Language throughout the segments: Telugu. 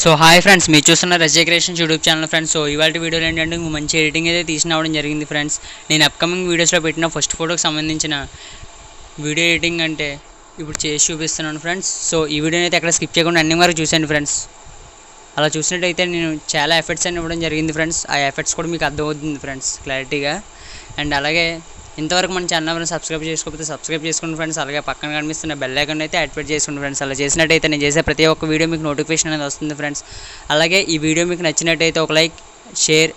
సో హాయ్ ఫ్రెండ్స్, మీరు చూస్తున్న S.Saikiran YouTube channel friends. So ఇవాళ వీడియోలో ఏంటంటే మంచి ఎడిటింగ్ అయితే తీసుకురావడం జరిగింది ఫ్రెండ్స్. నేను అప్కమింగ్ వీడియోస్లో పెట్టిన ఫస్ట్ ఫోటోకి సంబంధించిన వీడియో ఎడిటింగ్ అంటే ఇప్పుడు చేసి చూపిస్తున్నాను ఫ్రెండ్స్. సో ఈ వీడియోని అయితే ఎక్కడ స్కిప్ చేయకుండా అన్ని వరకు చూసాను ఫ్రెండ్స్. అలా చూసినట్టయితే నేను చాలా ఎఫర్ట్స్ అని ఇవ్వడం జరిగింది ఫ్రెండ్స్. ఆ ఎఫర్ట్స్ కూడా మీకు అర్థమవుతుంది ఫ్రెండ్స్ క్లారిటీగా. అండ్ అలాగే ఇంతవరకు మన ఛానల్ సబ్స్క్రైబ్ చేసుకోకపోతే సబ్స్క్రైబ్ చేసుకోండి ఫ్రెండ్స్. అలాగే పక్కన కనిపిస్తున్న బెల్ ఐకాన్ అయితే యాక్టివేట్ చేసుకోండి ఫ్రెండ్స్. అలా చేసినట్టయితే నేను చేసే ప్రతి ఒక్క వీడియో మీకు నోటిఫికేషన్ అనేది వస్తుంది ఫ్రెండ్స్. అలాగే ఈ వీడియో మీకు నచ్చినట్టయితే ఒక లైక్, షేర్,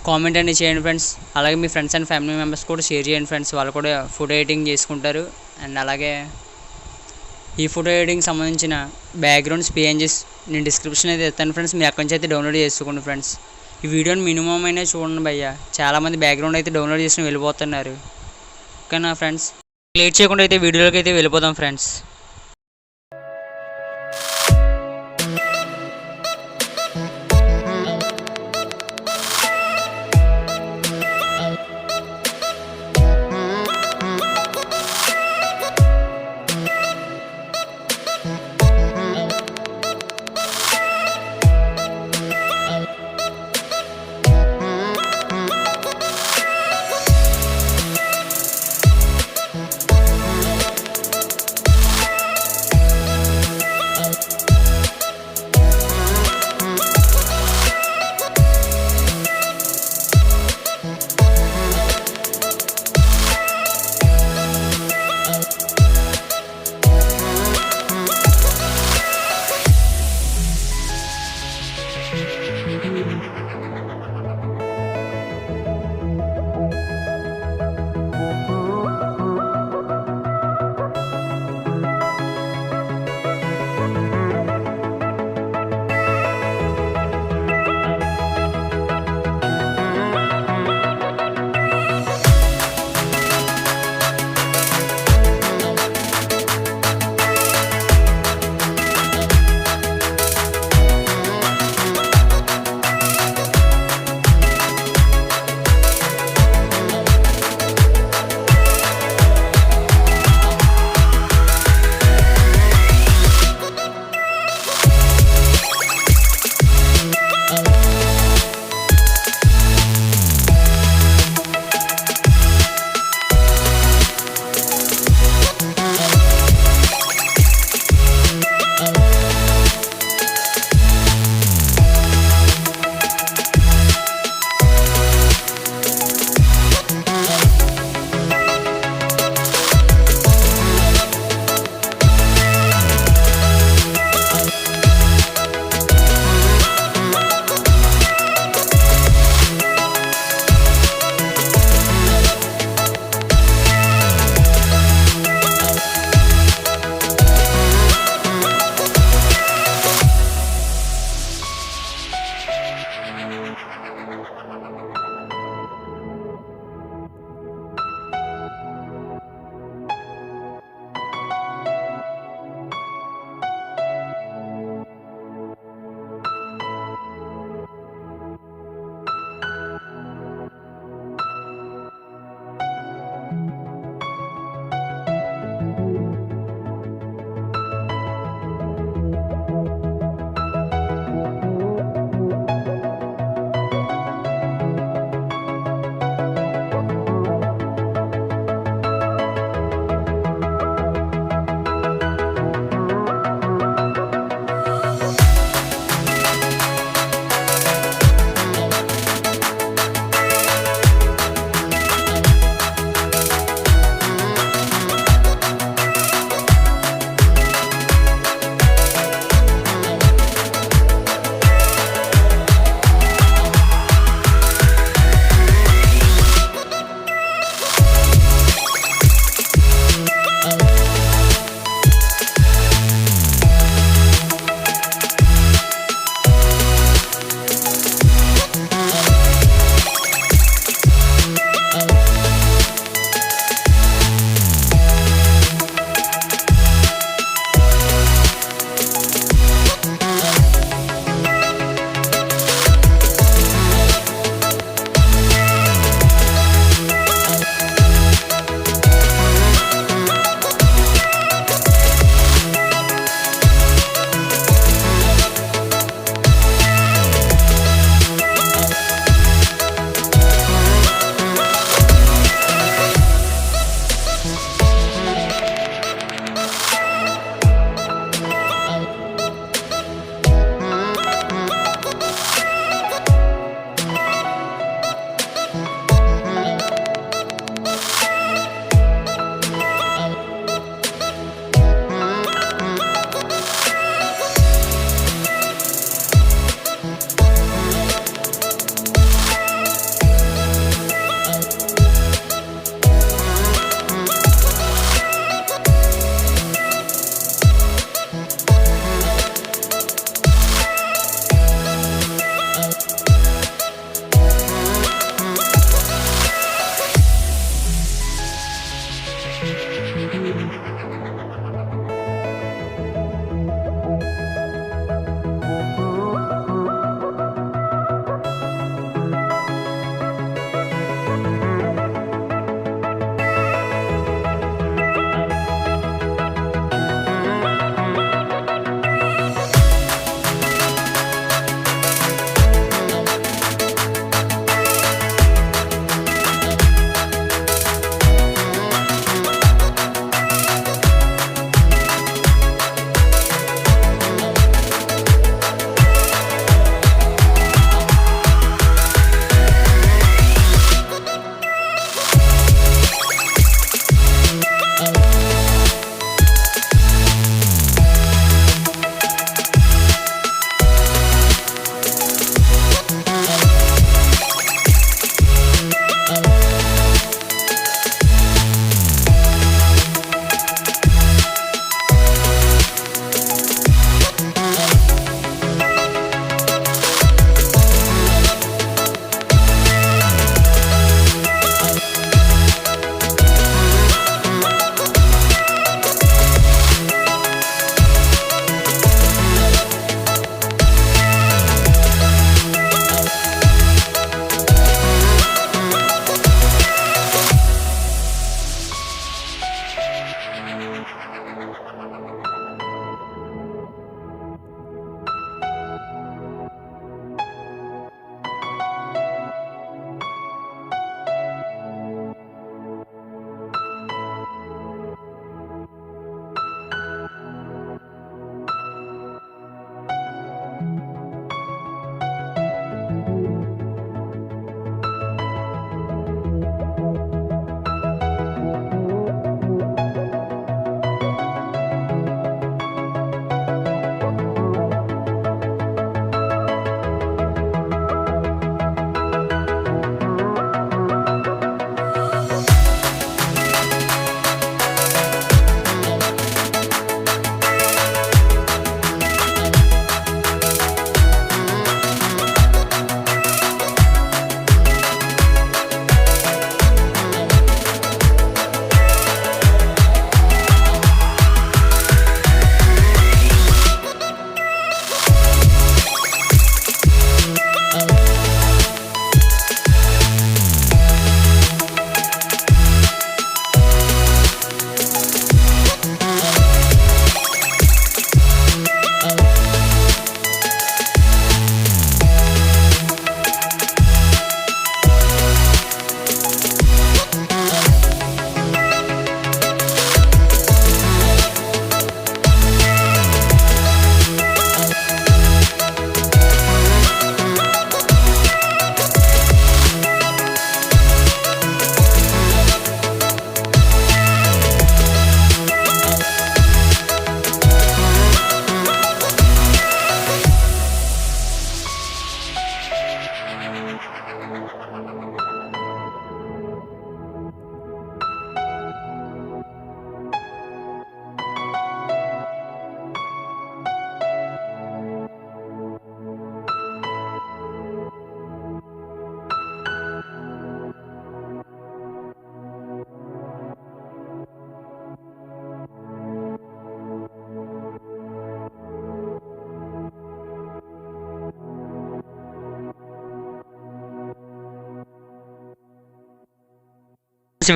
కామెంట్ అనేది చేయండి ఫ్రెండ్స్. అలాగే మీ ఫ్రెండ్స్ అండ్ ఫ్యామిలీ మెంబర్స్ కూడా షేర్ చేయండి ఫ్రెండ్స్. వాళ్ళు కూడా ఫోటో ఎడిటింగ్ చేసుకుంటారు. అండ్ అలాగే ఈ ఫోటో ఎడిటింగ్ సంబంధించిన బ్యాక్గ్రౌండ్స్ PNGs నేను డిస్క్రిప్షన్ అయితే ఇస్తాను ఫ్రెండ్స్. మీరు అక్కడి నుంచి అయితే డౌన్లోడ్ చేసుకోండి ఫ్రెండ్స్. ఈ వీడియోని మినిమం అయినా చూడండి భయ్య. చాలామంది బ్యాక్గ్రౌండ్ అయితే డౌన్లోడ్ చేసుకుని వెళ్ళిపోతున్నారు. ఓకేనా ఫ్రెండ్స్, లేట్ చేయకుండా అయితే వీడియోలోకి అయితే వెళ్ళిపోదాం ఫ్రెండ్స్.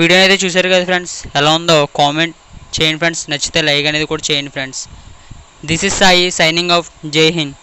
వీడియో అయితే చూసారు కదా ఫ్రెండ్స్, ఎలా ఉందో కామెంట్ చేయండి ఫ్రెండ్స్, నచ్చితే లైక్ అనేది కూడా చేయండి friends. This is Sai signing off. జై హింద్.